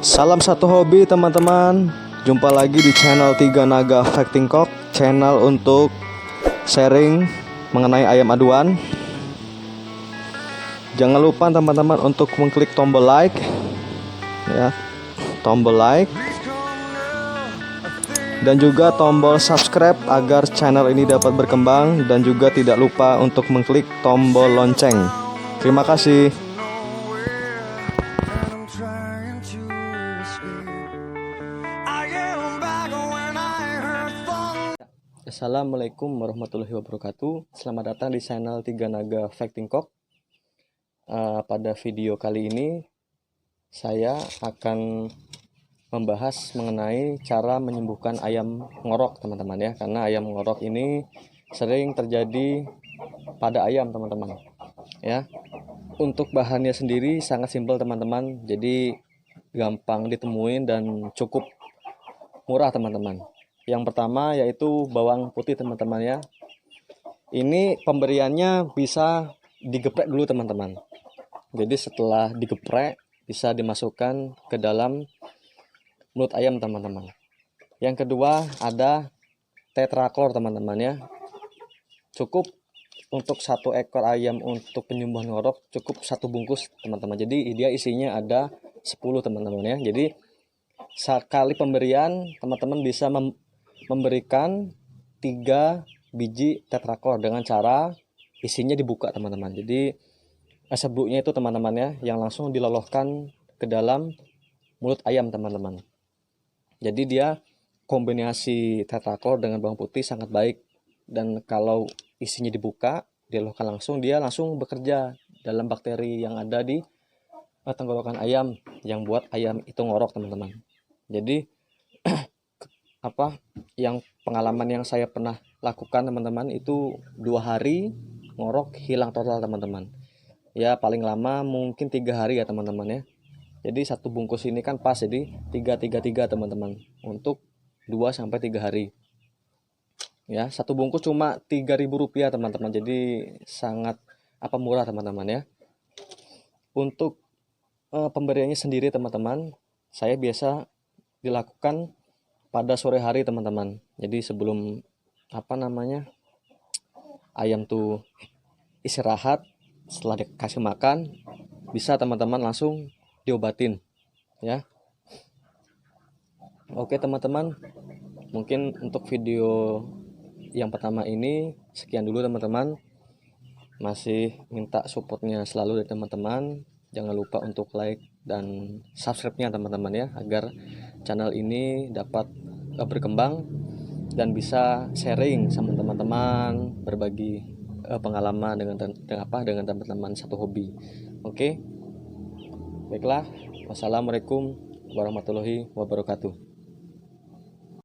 Salam satu hobi teman-teman. Jumpa lagi di channel Tiga Naga Fighting Cock, channel untuk sharing mengenai ayam aduan. Jangan lupa teman-teman untuk mengklik tombol like ya, tombol like dan juga tombol subscribe agar channel ini dapat berkembang, dan juga tidak lupa untuk mengklik tombol lonceng. Terima kasih. Assalamualaikum warahmatullahi wabarakatuh. Selamat datang di channel Tiga Naga Fighting Cock. Pada video kali ini saya akan membahas mengenai cara menyembuhkan ayam ngorok, teman-teman ya. Karena ayam ngorok ini sering terjadi pada ayam, teman-teman ya. Untuk bahannya sendiri sangat simpel, teman-teman. Jadi gampang ditemuin dan cukup murah, teman-teman. Yang pertama yaitu bawang putih, teman-teman ya. Ini pemberiannya bisa digeprek dulu, teman-teman. Jadi setelah digeprek bisa dimasukkan ke dalam mulut ayam, teman-teman. Yang kedua ada tetraklor, teman-teman ya. Cukup untuk satu ekor ayam untuk penyembuhan ngorok cukup satu bungkus, teman-teman. Jadi dia isinya ada 10, teman-teman ya. Jadi sekali pemberian teman-teman bisa memberikan 3 biji tetraklor dengan cara isinya dibuka, teman-teman. Jadi sebluknya itu, teman-teman ya, yang langsung diloloskan ke dalam mulut ayam, teman-teman. Jadi dia kombinasi tetraklor dengan bawang putih sangat baik, dan kalau isinya dibuka diloloskan langsung, dia langsung bekerja dalam bakteri yang ada di tenggorokan ayam yang buat ayam itu ngorok, teman-teman. Jadi yang pengalaman yang saya pernah lakukan, teman-teman, itu 2 hari ngorok hilang total, teman-teman ya. Paling lama mungkin 3 hari ya, teman-teman ya. Jadi satu bungkus ini kan pas, jadi 3, teman-teman, untuk 2-3 hari ya. Satu bungkus cuma Rp3.000, teman-teman. Jadi sangat murah, teman-teman ya. Untuk pemberiannya sendiri, teman-teman, saya biasa dilakukan pada sore hari, teman-teman. Jadi sebelum ayam tuh istirahat, setelah dikasih makan bisa teman-teman langsung diobatin ya. Oke teman-teman, mungkin untuk video yang pertama ini sekian dulu, teman-teman. Masih minta supportnya selalu dari teman-teman. Jangan lupa untuk like dan subscribe-nya, teman-teman ya, agar channel ini dapat berkembang dan bisa sharing sama teman-teman, berbagi pengalaman dengan teman-teman satu hobi. Oke, baiklah. Wassalamualaikum warahmatullahi wabarakatuh.